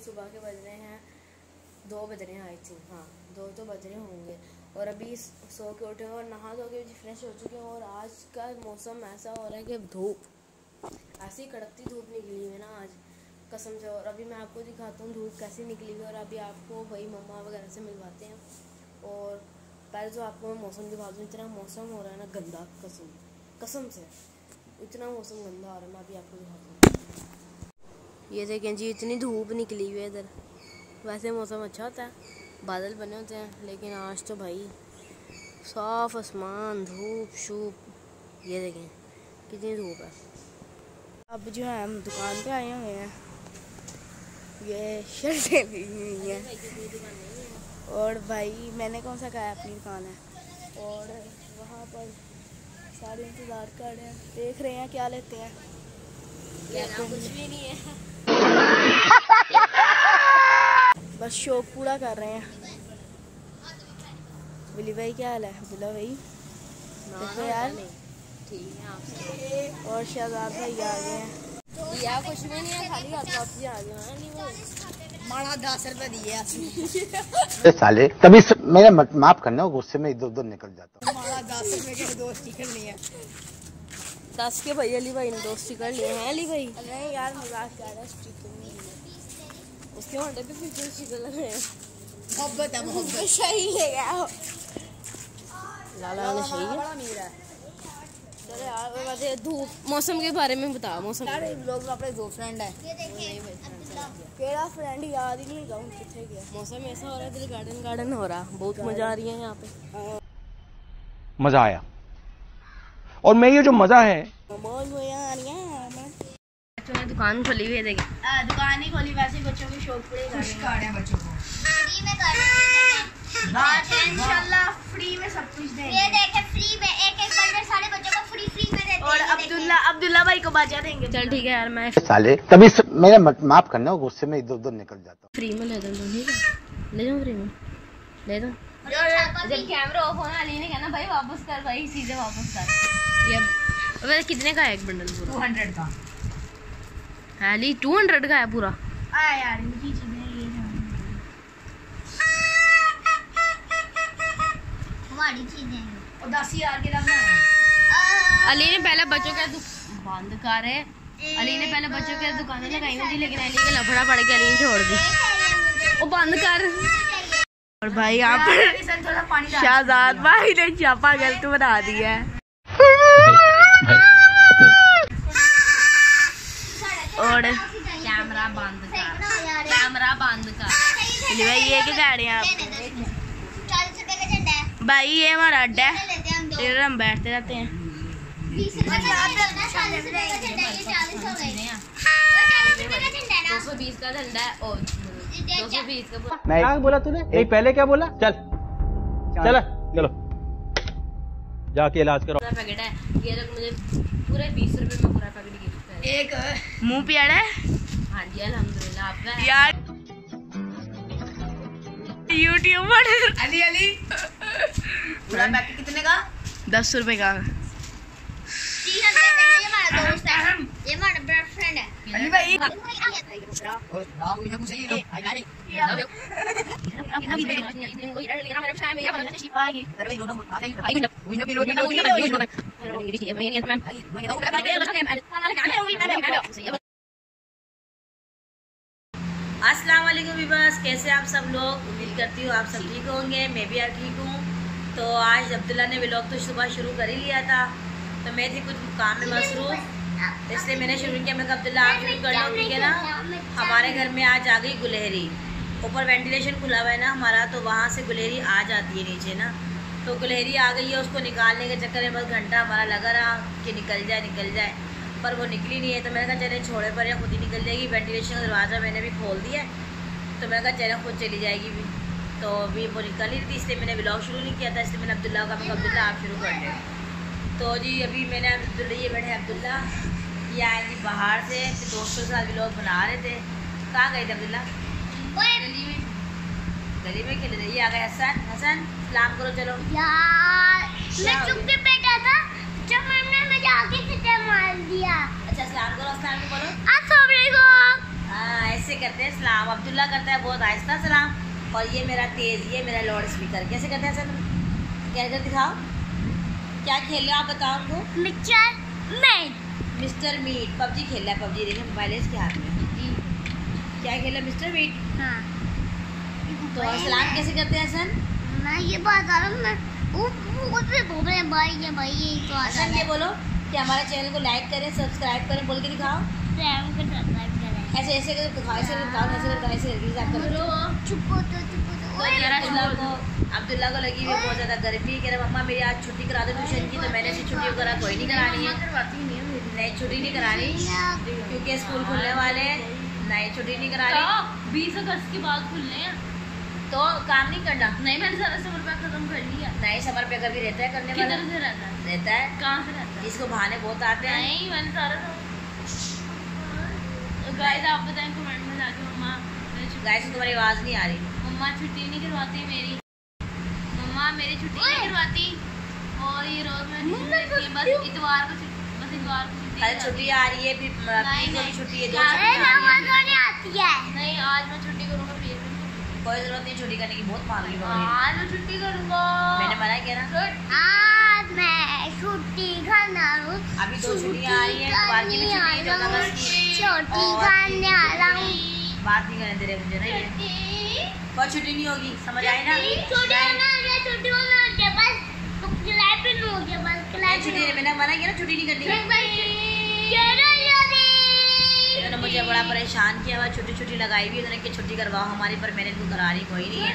सुबह के बज रहे हैं 2 बज रहे हैं आई थिंक, हाँ 2 तो बज रहे होंगे। और अभी सो के उठे और नहा धो के फ्रेश हो चुके हैं। और आज का मौसम ऐसा हो रहा है कि धूप ऐसी कड़कती धूप निकली हुई है ना आज कसम से। और अभी मैं आपको दिखाता हूँ धूप कैसी निकली हुई है। और अभी आपको वही मम्मा वगैरह से मिलवाते हैं। और पहले तो आपको मैं मौसम दिखा दूँ। इतना मौसम हो रहा है ना गंदा, कसम से इतना मौसम गंदा हो रहा है। मैं अभी आपको दिखाता हूँ। ये देखें जी, इतनी धूप निकली हुई है इधर। वैसे मौसम अच्छा होता है, बादल बने होते हैं, लेकिन आज तो भाई साफ आसमान, धूप शूप। ये देखें कितनी धूप है। अब जो है हम दुकान पे आए हुए हैं। ये शर्टें ली हुई हैं। और भाई मैंने कौन सा कहा अपनी दुकान है। और वहाँ पर सारे इंतज़ार कर रहे हैं, देख रहे हैं क्या लेते हैं। कुछ भी नहीं है, बस शौक पूरा कर रहे हैं। बिली भाई क्या हाल है? बिला भाई देखो यार ठीक है आपसे। और शहजाद भाई आ गए हैं। यार कुछ भी नहीं है, खाली हाथ वापसी आ गए। माड़ा 10 रुपए दिए साले तभी मेरे माफ करना, गुस्से में इधर उधर निकल जाता हूँ। माड़ा 10 रुपए के 2 स्टिकर लिए हैं। 10 के भाई अली भाई ने 2 स्टिकर लिए हैं। अली भाई नहीं यार मजाक कर रहा है, स्टिकर नहीं लिए उसके होंडे पे फिर स्टिकर लगे हैं। मोहब्बत है, मोहब्बत सही ले गया लाला ने सही है। बड़ा अमीर है। चलो यार वैसे धूप मौसम के बारे में बता। मौसम यार लोग अपने 2 फ्रेंड है। केड़ा फ्रेंड याद ही नहीं गाँव कितने गया। मौसम ऐसा हो रहा है दिल गार्डन गार्डन हो रहा, बहुत मजा आ रही है यहाँ पे। मजा आया। और मैं ये जो मजा है बच्चों ने दुकान खोली हुई है। देखिए दुकान ही खोली, वैसे बच्चों के शौक पूरे कर रहे हैं। बच्चों को फ्री में कर रहे हैं इंशाल्लाह, फ्री में सब कुछ देंगे। ये देखें फ्री में एक बंडल सारे बच्चों को फ्री में देते हैं। और अब्दुल्ला भाई को बाजा देंगे। चल ठीक है यार, मैं साले तभी मेरे माफ करना, गुस्से में इधर उधर निकल जाता हूँ। फ्री में ले दूँ, ठीक है ले जाऊँ फ्री में ले दूँ। जब कैमरा ऑफ होना अली ने कहना भाई वापस कर, भाई सीधे वापस कर। ये वैसे कितने का है एक बंडल? पूरा 200 का है अली, 200 का है पूरा। यार इनकी चीजें ये हमारी चीजें और 10,000 के लगना है। अली ने पहले बच्चों के बंद कर है। अली ने पहले बच्चों के दुकानें लगाई हुई थी, लेकिन अली का लफड़ा पड़ के अली ने छोड़ दी। वो बंद कर। और भाई यहाँ पर शहजाद भाई ने चापा गलत बना दिया है। और कैमरा बंद कर, कैमरा बंद कर। भाई ये क्या कह रहे हैं आप? 40 रुपए का झंडा है भाई, ये हमारा अड्डा है, इधर हम बैठते रहते हैं। 20 रुपए का झंडा है, 40 रुपए का झंडा है, ये 40 हो गए। 40 रुपए का झंडा है ना, 220 का झंडा है। और 220 का क्या बोला तूने? नहीं पहले क्या बोला? चल चलो जाके इलाज करो। पैकेट है ये, रख मुझे पूरे 20 रुपए में पूरा पैकेट गिफ्ट है। एक मुंह प्यारा है। हाँ जी अल्हम्दुलिल्लाह। आपका यार यूट्यूबर अली पूरा पैकेट कितने का? 10 रुपए का। 300 ये हमारा दोस्त है, ये हमारा बेस्ट फ्रेंड है अली भाई। अस्सलाम वालेकुम वीवर्स, कैसे आप सब लोग? उम्मीद करती हूँ आप सब ठीक होंगे, मैं भी यार ठीक हूँ। तो आज अब्दुल्ला ने व्लॉग तो सुबह शुरू कर ही लिया था, तो मैं थी कुछ काम में मसरूफ, इसलिए मैंने शुरू किया। मैं अब्दुल्ला आप शुरू कर लो, ठीक है ना। हमारे घर में आज आ गई गुलहरी। ऊपर वेंटिलेशन खुला हुआ है ना हमारा, तो वहाँ से गुलहरी आ जाती है नीचे ना। तो गुलहरी आ गई है, उसको निकालने के चक्कर में बस घंटा हमारा लगा रहा कि निकल जाए, पर वो निकली नहीं है। तो मैंने कहा चले छोड़े पर या खुद ही निकल जाएगी। वेंटिलेशन का दरवाज़ा मैंने भी खोल दिया है, तो मैंने कहा चले खुद चली जाएगी भी। तो अभी वो निकल ही थी, इसलिए मैंने व्लॉग शुरू नहीं किया था। इसलिए मैंने अब्दुल्ला का, मैं अब्दुल्ला आप शुरू कर दे। तो जी अभी मैंने अब्दुल्ला, ये बैठे अब्दुल्ला, ये आए जी बाहर से, दोस्तों के साथ व्लॉग बना रहे थे। कहाँ गए थे अब्दुल्ला? गली में खेले थे। ये आ गए हसन, सलाम करो चलो। यार मैं चुप के बैठा था जब मैंने जाके कितना मार दिया। अच्छा सलाम करो, अस्सलाम बोलो। अस्सलाम वालेकुम। हाँ ऐसे करते हैं सलाम। अब्दुल्ला करता है बहुत आहिस्ता सलाम, और ये मेरा तेज़, ये मेरा लाउड स्पीकर। कैसे करते हैं सर? क्या कर दिखाओ, क्या खेल रहे हो आप बताओ हमको। मिस्टर मीट पबजी खेल रहा है। पबजी देखिए मोबाइल है इसके हाथ में। क्या खेल रहा है मिस्टर मीट? हाँ। तो सलाम कैसे करते हैं हसन? मैं ये बता रहा हूँ, मैं उससे बोल रहे हैं भाई ये तो हसन ये बोलो कि हमारे चैनल को लाइक करें, सब्सक्राइब करें, बोल के दिखाओ। ऐसे ऐसे करके दिखाओ, ऐसे बताओ, ऐसे करके ऐसे करके करो। अब्दुल्ला को लगी हुई बहुत ज़्यादा गर्मी, कह रहा मम्मा मेरी आज छुट्टी करा दो ट्यूशन की। तो मैंने ऐसी छुट्टी वगैरह कोई नहीं करानी है, नहीं छुट्टी नहीं करानी क्योंकि स्कूल खुलने वाले हैं। नहीं छुट्टी नहीं करानी, 20 अगस्त के बाद खुलने हैं तो काम नहीं करना। नहीं मैंने सारा समर पैक खत्म कर लिया। नहीं समर पे कभी रहता है करने वाला। किधर से रहता है? रहता है, कहाँ से रहता है? इसको बहाने बहुत आते हैं। नहीं मैंने सारा गाइस आप बताएं कमेंट में जाके मम्मा गाइस तुम्हारी आवाज़ नहीं आ रही। मम्मा छुट्टी नहीं करवाती मेरी, मम्मा मेरी छुट्टी नहीं करवाती। और ये रोज मैं बस इतवार को कल छुट्टी आ रही है, फिर छुट्टी है, 2 नहीं आज मैं छुट्टी करूँगा फिर। कोई जरूरत नहीं छुट्टी करने की, बहुत मांग रही है। आज मैं छुट्टी करूँगा, मैंने मना किया ना। आज मैं छुट्टी खाना हूँ। अभी 2 छुट्टियाँ आ रही हैं, इतवार की भी छुट्टी है, 14 अगस्त की। छुट्टी खाने आ रहा हूँ। बात नहीं करने दे रहे मुझे ना, ये कोई छुट्टी नहीं होगी, समझ आई ना? छुट्टी मैंने मना किया ना, छुट्टी नहीं करनी। इन्होंने मुझे बड़ा परेशान किया हुआ, छुट्टी लगाई हुई इन्होंने कि छुट्टी करवाओ हमारी, पर मैंने इनको करा रही कोई नहीं है।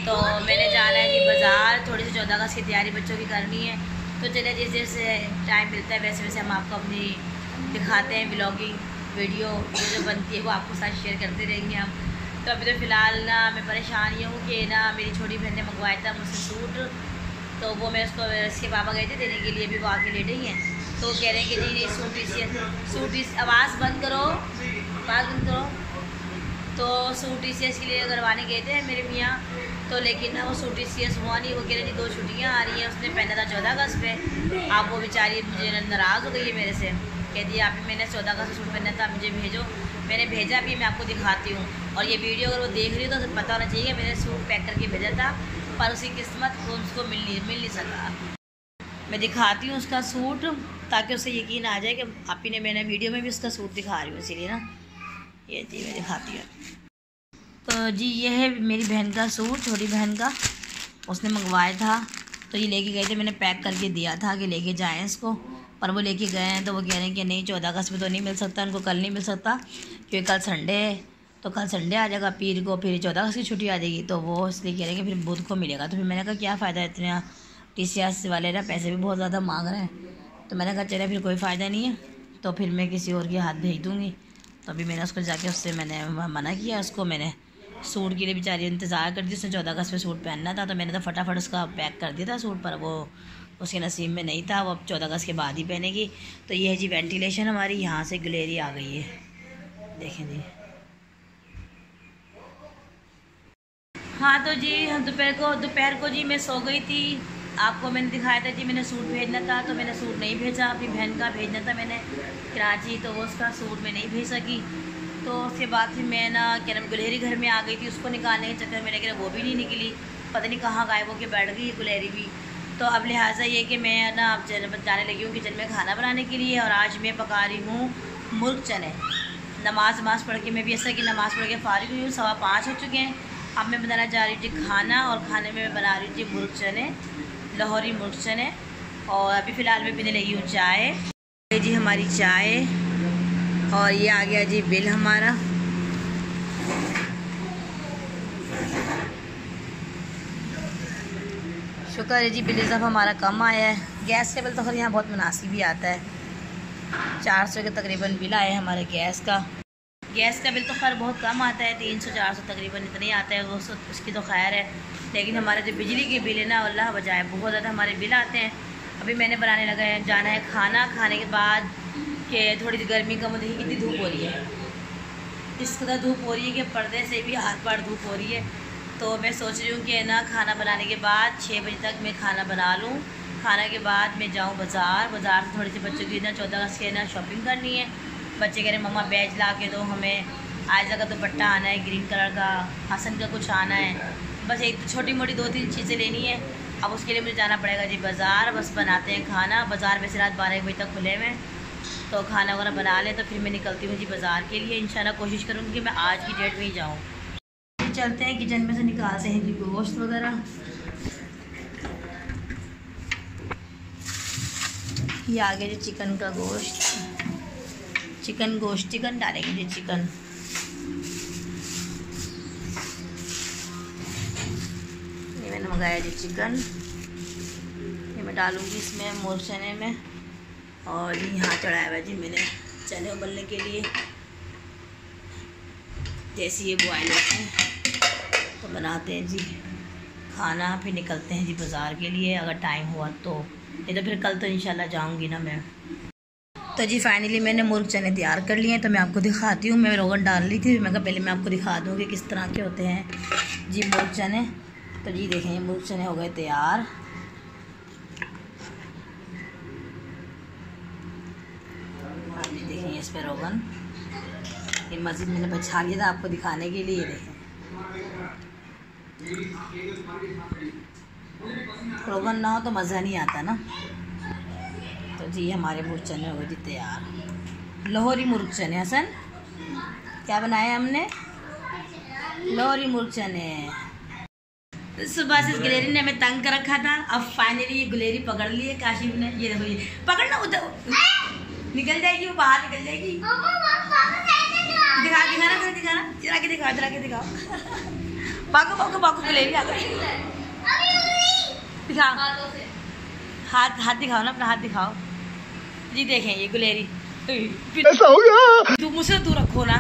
तो मैंने जाना है जी बाज़ार, थोड़ी सी 14 अगस्त की तैयारी बच्चों की करनी है। तो चले जैसे जैसे टाइम मिलता है वैसे वैसे हम आपको अपनी दिखाते हैं ब्लॉगिंग वीडियो जो बनती है वो आपको साथ शेयर करते रहेंगे हम। तो अभी तो फ़िलहाल ना मैं परेशान ये हूँ कि ना मेरी छोटी बहन ने मंगवाया था मुझसे सूट, तो वो मैं उसको इसके पापा गए थे देने के लिए, भी वो आके लेटे ही हैं। तो कह रहे हैं कि नहीं सूट इस आवाज़ बंद करो, आवाज़ बंद करो। तो सूट ECS के लिए करवाने गए थे मेरे मियाँ, तो लेकिन ना वो सूट ECS हुआ नहीं। वो कह रहे जी 2 छुट्टियाँ आ रही हैं, उसने पहना था 14 अगस्त पे। आप वो बेचारी मुझे नाराज़ हो गई है मेरे से, कह दिया आप मैंने 14 अगस्त सूट पहना था, मुझे भेजो। मैंने भेजा भी, मैं आपको दिखाती हूँ। और ये वीडियो अगर वो देख रही हो तो पता होना चाहिए मैंने सूट पैक करके भेजा था, पर उसकी किस्मत उसको मिल नहीं सका। मैं दिखाती हूँ उसका सूट ताकि उसे यकीन आ जाए कि आप ही ने, मैंने वीडियो में भी उसका सूट दिखा रही हूँ इसीलिए ना। ये जी मैं दिखाती हूँ। तो जी ये है मेरी बहन का सूट, छोटी बहन का, उसने मंगवाया था। तो ये लेके गए थे, मैंने पैक करके दिया था कि लेके जाएं इसको, पर वो लेके गए हैं। तो वो कह रहे हैं कि नहीं 14 अगस्त में तो नहीं मिल सकता, उनको कल नहीं मिल सकता क्योंकि कल संडे है। तो कल संडे आ जाएगा, पीर को फिर 14 अगस्त की छुट्टी आ जाएगी। तो वो इसलिए कह रहे हैं कि फिर बुध को मिलेगा। तो फिर मैंने कहा क्या फ़ायदा, इतना TCS वाले ना पैसे भी बहुत ज़्यादा मांग रहे हैं। तो मैंने कहा चले फिर कोई फ़ायदा नहीं है, तो फिर मैं किसी और के हाथ भेज दूँगी। तो अभी मैंने उसको जाके उससे मैंने मना किया, उसको मैंने सूट के लिए बेचारी इंतज़ार कर दी। उसने 14 अगस्त में सूट पहनना था, तो मैंने तो फटाफट उसका पैक कर दिया था सूट, पर वो उसके नसीब में नहीं था, वो अब 14 अगस्त के बाद ही पहनेगी। तो ये है जी वेंटिलेशन हमारी, यहाँ से गलेरी आ गई है, देखें जी। हाँ तो जी दोपहर को जी मैं सो गई थी, आपको मैंने दिखाया था जी मैंने सूट भेजना था, तो मैंने सूट नहीं भेजा। अपनी बहन का भेजना था मैंने कराची, तो वो उसका सूट मैं नहीं भेज सकी। तो उसके बाद फिर मैं ना क्या नाम गुलेरी घर में आ गई थी, उसको निकालने के चक्कर में लेकिन वो भी नहीं निकली, पता नहीं कहाँ गायब होकर बैठ गई गुलेरी भी। तो अब लिहाजा ये कि मैं ना अब जाने लगी हूँ किचन में खाना बनाने के लिए। और आज मैं पका रही हूँ मुर्ग चने। नमाज पढ़ के मैं भी ऐसा कि नमाज़ पढ़ के फारिग हुई हूँ, 5:15 हो चुके हैं। अब मैं बनाना जा रही हूँ जी खाना, और खाने में मैं बना रही हूँ जी मुर्ग चने, लाहौरी मुर्ग चने। और अभी फ़िलहाल मैं पीने लगी हूँ चाय। ये जी हमारी चाय, और ये आ गया जी बिल हमारा। शुक्र है जी बिल सब हमारा कम आया है। गैस का बिल तो खैर यहाँ बहुत मुनासिब ही आता है, 400 के तकरीबन बिल आया है हमारे गैस का। गैस का बिल तो खैर बहुत कम आता है, 300-400 तकरीबन इतना ही आता है, वो उसकी तो खैर है। लेकिन हमारे जो बिजली के बिल है ना अल्लाह बजाए बहुत ज़्यादा हमारे बिल आते हैं। अभी मैंने बनाने लगा है, जाना है खाना, खाने के बाद कि थोड़ी सी गर्मी कम हो, देखिए कितनी धूप हो रही है, इस कदर धूप हो रही है कि पर्दे से भी हाथ पार धूप हो रही है। तो मैं सोच रही हूँ कि ना खाना बनाने के बाद 6 बजे तक मैं खाना बना लूँ। खाने के बाद मैं जाऊँ बाज़ार से थोड़ी सी बच्चों की ना 14 अगस्त की ना शॉपिंग करनी है। बच्चे कह रहे मम्मा बैज ला के दो हमें, आयजा का दुपट्टा आना है ग्रीन कलर का, हसन का कुछ आना है, बस एक छोटी मोटी 2-3 चीज़ें लेनी है। अब उसके लिए मुझे जाना पड़ेगा जी बाज़ार। बस बनाते हैं खाना। बाज़ार वैसे रात 12 बजे तक खुले हुए, तो खाना वगैरह बना लें तो फिर मैं निकलती हूँ जी बाज़ार के लिए। इंशाल्लाह कोशिश करूँगी कि मैं आज की डेट में ही जाऊँ। चलते हैं किचन में से निकालते हैं जी गोश्त वगैरह। ये आगे जी चिकन का गोश्त, चिकन डालेंगे जी चिकन। ये मैंने मंगाया जी चिकन, ये मैं डालूँगी इसमें मोर चने में। और यहाँ चढ़ाया हुआ जी मैंने चने उबलने के लिए। जैसे ये बॉयल होते हैं तो बनाते हैं जी खाना, फिर निकलते हैं जी बाज़ार के लिए अगर टाइम हुआ तो, नहीं तो फिर कल तो इंशाल्लाह जाऊंगी ना मैं। तो जी फाइनली मैंने मुर्ग चने तैयार कर लिए हैं, तो मैं आपको दिखाती हूँ। मैं रोगन डाल ली थी, मैं कहा पहले मैं आपको दिखा दूँगी किस तरह के होते हैं जी मुर्ग चने। तो जी देखें, मुर्ग चने हो गए तैयार। देखें इस पर रोगन, ये मस्जिद मैंने बचा लिया था आपको दिखाने के लिए। देखें रोगन ना हो तो मज़ा नहीं आता ना। तो जी हमारे मुर्ग चने हो गए जी तैयार। लाहौरी मुर्ग चने। हसन क्या बनाया हमने? लाहौरी मुर्ग चने। सुबह से इस गिलेरी ने हमें तंग कर रखा था, अब फाइनली ये गिलेरी पकड़ ली है काशिफ ने। ये देखो, ये पकड़ना, उधर निकल जाएगी, वो बाहर निकल जाएगी। दिखाना चला के दिखाओ। बाको गिलेरी आ गई। दिखाओ हाथ दिखाओ ना, अपना हाथ दिखाओ जी। देखें ये गुलेरी, ऐसा हो गया। तुम मुझसे दूर रखो ना।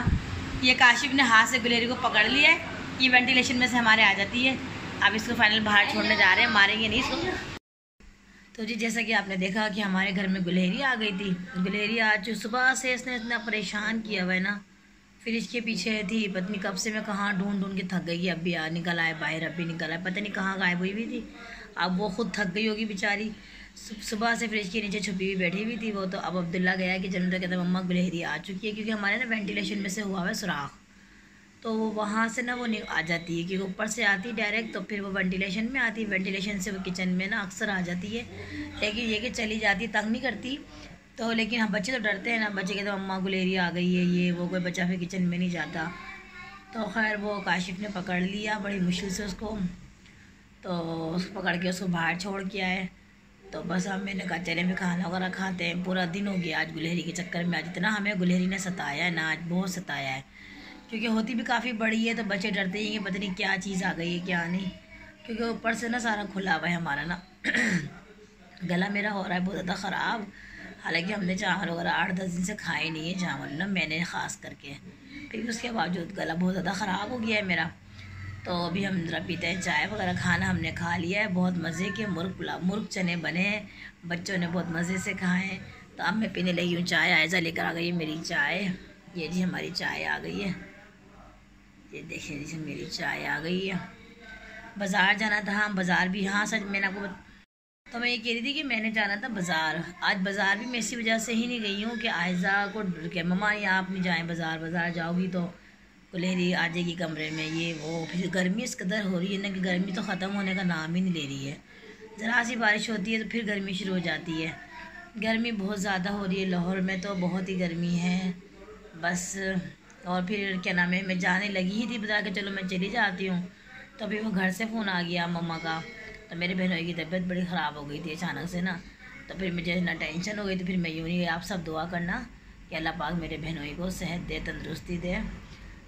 ये काशिफ ने हाथ से गुलेरी को पकड़ लिया है, ये वेंटिलेशन में से हमारे आ जाती है। अब इसको फाइनल बाहर छोड़ने जा रहे हैं, मारेंगे नहीं इसको। तो जी जैसा कि आपने देखा कि हमारे घर में गुलेरी आ गई थी। गुलेरी आज सुबह से इसने इतना परेशान किया हुआ है ना, फिर इसके पीछे थी पत्नी कब से, मैं कहाँ ढूंढ के थक गई। अब भी निकल आए बाहर, अब भी निकल आए, पता नहीं कहाँ गायब हुई हुई थी। अब वो खुद थक गई होगी बेचारी, सुबह से फ्रिज के नीचे छुपी हुई बैठी हुई थी वो। तो अब अब्दुल्ला गया कि जन्नत, कहता है मम्मा गुलेरी आ चुकी है, क्योंकि हमारे ना वेंटिलेशन में से हुआ है सुराख, तो वो वहाँ से ना वो आ जाती है, क्योंकि ऊपर से आती डायरेक्ट, तो फिर वो वेंटिलेशन में आती, वेंटिलेशन से वो किचन में ना अक्सर आ जाती है। लेकिन ये कि चली जाती, तंग नहीं करती। तो लेकिन हाँ बच्चे तो डरते हैं ना, बच्चे कहते हैं मम्मा गुलेरी आ गई है, ये वो, कोई बच्चा फिर किचन में नहीं जाता। तो खैर वो काशिफ ने पकड़ लिया बड़ी मुश्किल से उसको, तो उसको पकड़ के उसको बाहर छोड़ के आए। तो बस अब मैंने कहा चले भी खाना वगैरह खाते हैं। पूरा दिन हो गया आज गुलेरी के चक्कर में। आज इतना हमें गुलेरी ने सताया है ना, आज बहुत सताया है, क्योंकि होती भी काफ़ी बड़ी है। तो बच्चे डरते ही हैं पता नहीं क्या चीज़ आ गई है क्या नहीं, क्योंकि ऊपर से ना सारा खुला हुआ है हमारा ना। गला मेरा हो रहा है बहुत ज़्यादा ख़राब। हालांकि हमने चावल वगैरह 8-10 दिन से खाए नहीं है चावल ना, मैंने ख़ास करके, फिर उसके बावजूद गला बहुत ज़्यादा ख़राब हो गया है मेरा। तो अभी हम ज़रा पीते हैं चाय वगैरह। खाना हमने खा लिया है, बहुत मज़े के मुर्ग चने बने हैं, बच्चों ने बहुत मज़े से खाए हैं। तो अब मैं पीने लगी हूँ चाय। आयजा लेकर आ गई है मेरी चाय। ये जी हमारी चाय आ गई है, ये देखिए जी मेरी चाय आ गई है। बाज़ार जाना था, हाँ बाज़ार भी, हाँ सच मैंने आपको तो मैं ये कह रही थी कि मैंने जाना था बाज़ार। आज बाज़ार भी मैं इसी वजह से ही नहीं गई हूँ कि आयजा को क्या मम्मा ये आप नहीं जाएँ बाज़ार जाओगी तो गुलेरी आ जाएगी कमरे में, ये वो। फिर गर्मी इस कदर हो रही है ना कि गर्मी तो ख़त्म होने का नाम ही नहीं ले रही है। ज़रा सी बारिश होती है तो फिर गर्मी शुरू हो जाती है। गर्मी बहुत ज़्यादा हो रही है, लाहौर में तो बहुत ही गर्मी है बस। और फिर क्या नाम है, मैं जाने लगी ही थी बता के चलो मैं चली जाती हूँ, तो अभी वो घर से फ़ोन आ गया मम्मा का। तो मेरे बहनों की तबीयत बड़ी ख़राब हो गई थी अचानक से ना, तो फिर मुझे ना टेंशन हो गई। तो फिर मैं यूँ नहीं, आप सब दुआ करना कि अल्लाह पाक मेरे बहनों को सेहत दे, तंदुरुस्ती दे।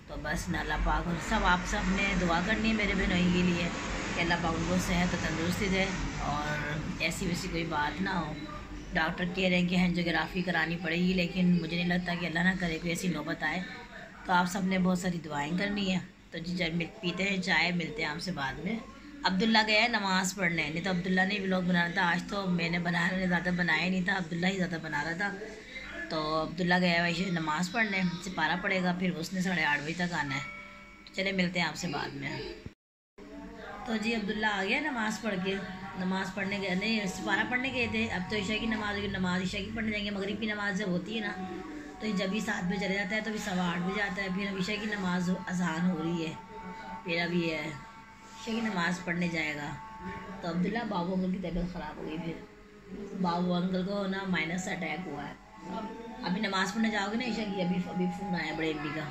तो बस ना अल्लाह पाक और सब ने दुआ करनी है मेरे बहनों के लिए कि अल्लाह पाक उनको सेहत और तंदुरुस्ती दे, और ऐसी वैसी कोई बात ना हो। डॉक्टर कह रहे हैं कि एंजियोग्राफी करानी पड़ेगी, लेकिन मुझे नहीं लगता कि अल्लाह ना करे कोई ऐसी नौबत आए। तो आप सब ने बहुत सारी दुआएं करनी है। तो जी जब पीते हैं चाय, मिलते हैं आपसे बाद में। अब्दुल्ला गया है नमाज़ पढ़ने, नहीं तो अब्दुल्ला ने व्लॉग बनाना था। आज तो मैंने बनाया, ज़्यादा बनाया नहीं था, अब्दुल्ला ही ज़्यादा बना रहा था। तो अब्दुल्ला गया है वैसे नमाज़ पढ़ने, सिपारा पड़ेगा, फिर उसने 8:30 बजे तक आना है। तो चले मिलते हैं आपसे बाद में। तो जी अब्दुल्ला आ गया नमाज़ पढ़ के, नमाज़ पढ़ने गए, नहीं सिपारा पढ़ने गए थे। अब तो ईशा की नमाज़ ईशा की पढ़ने जाएंगे, मगरिब की नमाज़ जब होती है ना तो ये जब भी 7 बजे चले जाता है तो भी 8:15 बजे आता है। फिर अभी की नमाज अजान हो रही है, फिर अभी है ईशा की नमाज़ पढ़ने जाएगा। तो अब्दुल्ला बाबू अंकल की तबीयत ख़राब हो गई। फिर बाबू अंकल को ना माइनस अटैक हुआ है। अभी नमाज़ पढ़ने जाओगे ना ईशा की, अभी फ़ोन आया बड़े अम्मी का,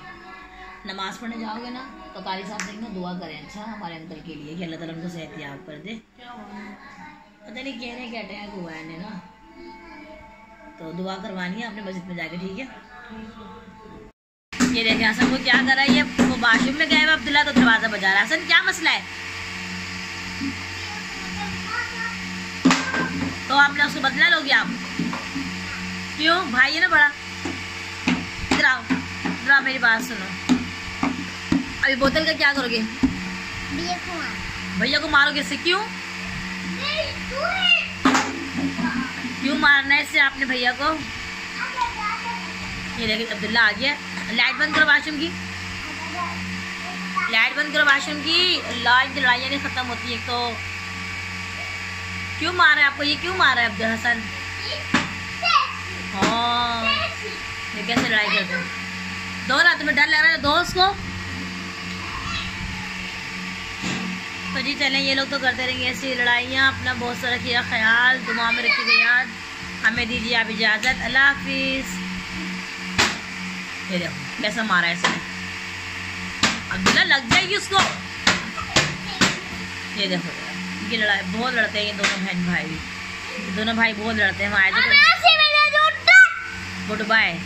नमाज़ पढ़ने जाओगे ना तो कारी साहब से ना दुआ करें अच्छा हमारे अंकल के लिए कि अल्लाह ताला उनको सेहतियाब कर दे। पता नहीं कहने क्या अटैक हुआ है ना, तो दुआ करवानी है आपने मस्जिद में जाके, ठीक है। ये देखें हसन को क्या कर रहा है, ये वो बाथरूम में गया है अब्दुल्ला तो दरवाज़ा बजा रहा है। हसन क्या मसला है? तो आपने उसको बदला लोगे आप? क्यों? भाई है ना बड़ा। इधर आओ, इधर आओ, मेरी बात सुनो। अभी बोतल का क्या करोगे? भैया को मारोगे इससे? क्यों क्यों मारना है इससे आपने भैया को? ये देखिए अब्दुल्ला आ गया। लाइट बंद करो वाशरूम की, लाइट बंद करो वाशरूम की। लाइट लड़ाइयाँ नहीं ख़त्म होती है। तो क्यों मार रहा है आपको? ये क्यों मार रहा है अब्दुल हसन? हाँ ये कैसे लड़ाई करते हो? दो ना, तुम्हें डर लग रहा है? दो उसको। तो जी चलें, ये लोग तो करते रहेंगे ऐसी लड़ाइयाँ। अपना बहुत सा रखिएगा ख्याल, दुआ में रखिएगा याद। हमें दीजिए आप इजाज़त, अल्लाह हाफिज़। ये देखो कैसा मारा है इसने, अब्दुल्ला लग जाएगी उसको। ये देखो इनकी लड़ाई, बहुत लड़ते हैं ये दोनों बहन भाई, दोनों भाई बहुत लड़ते हैं। वहाँ गुड बाय।